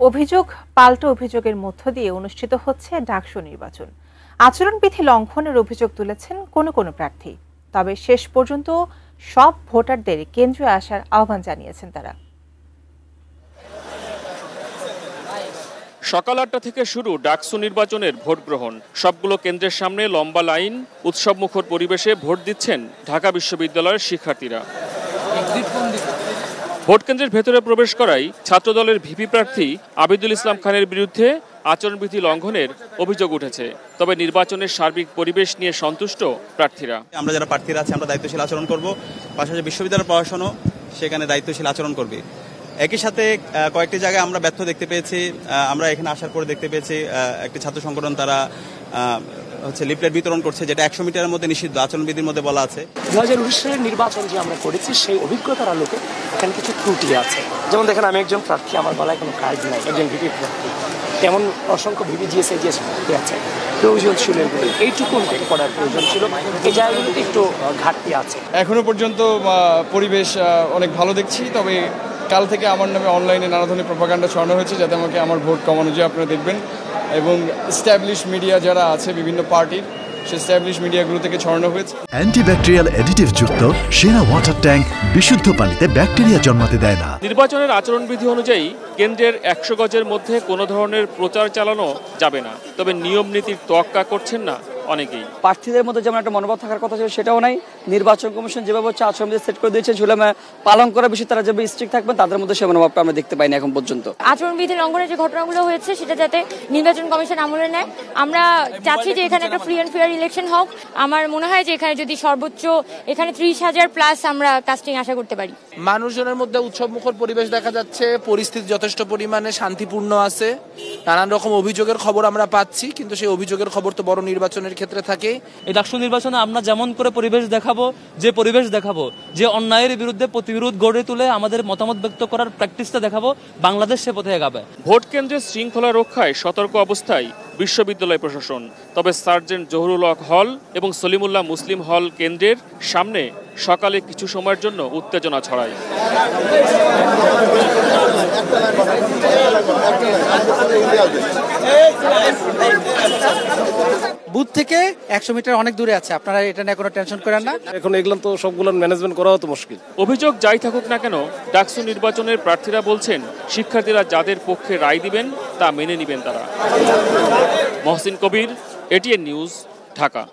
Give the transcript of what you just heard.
অভিযোগ পাল্টা অভিযোগের মধ্য দিয়ে অনুষ্ঠিত হচ্ছে ডাকসু নির্বাচন। আচরণবিধি লঙ্ঘনের অভিযোগ তুলেছেন কোনো প্রার্থী, তবে শেষ পর্যন্ত সব ভোটারদের কেন্দ্রে আসার আহ্বান জানিয়েছেন তারা। সকাল ৮টা থেকে শুরু ডাকসু নির্বাচনের ভোট গ্রহণ। সবগুলো কেন্দ্রের সামনে লম্বা লাইন, উৎসবমুখর পরিবেশে ভোট দিচ্ছেন ঢাকা বিশ্ববিদ্যালয়ের শিক্ষার্থীরা। ভোট কেন্দ্রের ভেতরে প্রবেশ করাই ছাত্রদলের ভিপি প্রার্থী আবিদুল ইসলাম খানের বিরুদ্ধে আচরণবিধি লঙ্ঘনের অভিযোগ উঠেছে। তবে নির্বাচনের সার্বিক পরিবেশ নিয়ে সন্তুষ্ট প্রার্থীরা। আমরা যারা প্রার্থীরা আছি আমরা দায়িত্বশীল আচরণ করব, পাশাপাশি বিশ্ববিদ্যালয়ের প্রশাসনও সেখানে দায়িত্বশীল আচরণ করবে। একই সাথে কয়েকটি জায়গায় আমরা ব্যর্থ দেখতে পেয়েছি। আমরা এখানে আসার পরে দেখতে পেয়েছি একটি ছাত্র সংগঠন তারা লিফলেট বিতরণ করছে, যেটা 100 মিটারের মধ্যে নিষিদ্ধ, আচরণবিধির মধ্যে বলা আছে। 2019 সালের নির্বাচন যে আমরা করেছি সেই অভিজ্ঞতার আলোকে এখানে কিছু ত্রুটি আছে। যেমন দেখেন, আমি একজন প্রার্থী, আমার গলায় কোনো কার্ড নাই, একজন ভিপি প্রার্থী, তেমন অসংখ্য ভিপি জিএস প্রার্থী আছে। প্রয়োজন ছিল এইটুকু করার প্রয়োজন ছিল, এই জায়গাগুলোতে একটু ঘাটতি আছে। এখনো পর্যন্ত পরিবেশ অনেক ভালো দেখছি, তবে কাল থেকে আমার নামে অনলাইনে নানা ধরনের প্রোপাগান্ডা ছড়ানো হয়েছে যাতে আমাকে আমার ভোট কমানো যায়, আপনারা দেখবেন। এবং এস্টাবলিশ মিডিয়া যারা আছে বিভিন্ন পার্টির, সেই এস্টাবলিশ মিডিয়াগুলো থেকে ছড়ানো হয়েছে। অ্যান্টিব্যাকটেরিয়াল অ্যাডিটিভ যুক্ত সেরা ওয়াটার ট্যাঙ্ক বিশুদ্ধ পানিতে ব্যাকটেরিয়া জন্মাতে দেয় না। নির্বাচনের আচরণবিধি অনুযায়ী কেন্দ্রের 100 গজের মধ্যে কোনো ধরনের প্রচার চালানো যাবে না, তবে নিয়ম নীতির তোয়াক্কা করছেন না অনেকেই। প্রার্থীদের মধ্যে যেমন একটা মনোভাব থাকার কথা ছিল সেটাও নাই। নির্বাচন কমিশন যেভাবে হচ্ছে আচরণবিধি সেট করে দিয়েছেন, সেগুলো পালন করার বিষয়ে তারা যেভাবে স্ট্রিক্ট থাকবেন, তাদের মধ্যে সে মনোভাবটা আমরা দেখতে পাইনি এখন পর্যন্ত। আচরণবিধি লঙ্ঘনের যে ঘটনাগুলো হয়েছে সেটা যাতে নির্বাচন কমিশন আমলে নেয়। আমরা চাচ্ছি যে এখানে একটা ফ্রি অ্যান্ড ফেয়ার ইলেকশন হোক। আমার মনে হয় যে এখানে যদি সর্বোচ্চ 30,000 প্লাস আমরা কাস্টিং আশা করতে পারি। মানুষজনের মধ্যে উৎসবমুখর পরিবেশ দেখা যাচ্ছে, পরিস্থিতি যথেষ্ট পরিমাণে শান্তিপূর্ণ আছে। নানান রকম অভিযোগের খবর আমরা পাচ্ছি, কিন্তু সেই অভিযোগের খবর তো বড় নির্বাচনের ক্ষেত্রে থাকে। এই ডাকসু নির্বাচনে আমরা যেমন করে পরিবেশ দেখাবো, যে অন্যায়ের বিরুদ্ধে প্রতিবিরোধ গড়ে তুলে আমাদের মতামত ব্যক্ত করার প্র্যাকটিসটা দেখাবো, বাংলাদেশ সে পথে এগাবে। ভোট কেন্দ্রের শৃঙ্খলা রক্ষায় সতর্ক অবস্থায় বিশ্ববিদ্যালয় প্রশাসন। তবে সার্জেন্ট জহুরুল হক হল এবং সলিমুল্লাহ মুসলিম হল কেন্দ্রের সামনে সকালে কিছু সময়ের জন্য উত্তেজনা ছড়ায়। বুথ থেকে 100 মিটার অনেক দূরে আছে, আপনারা এটা নিয়ে কোনো টেনশন করেন না। এখন এগুলো তো সবগুলো ম্যানেজমেন্ট করাও তো মুশকিল। অভিযোগ যাই থাকুক না কেন, ডাকসু নির্বাচনের প্রার্থীরা বলছেন শিক্ষার্থীরা যাদের পক্ষে রায় দিবেন তা মেনে নেবেন তারা। মহসিন কবির, এটিএন নিউজ, ঢাকা।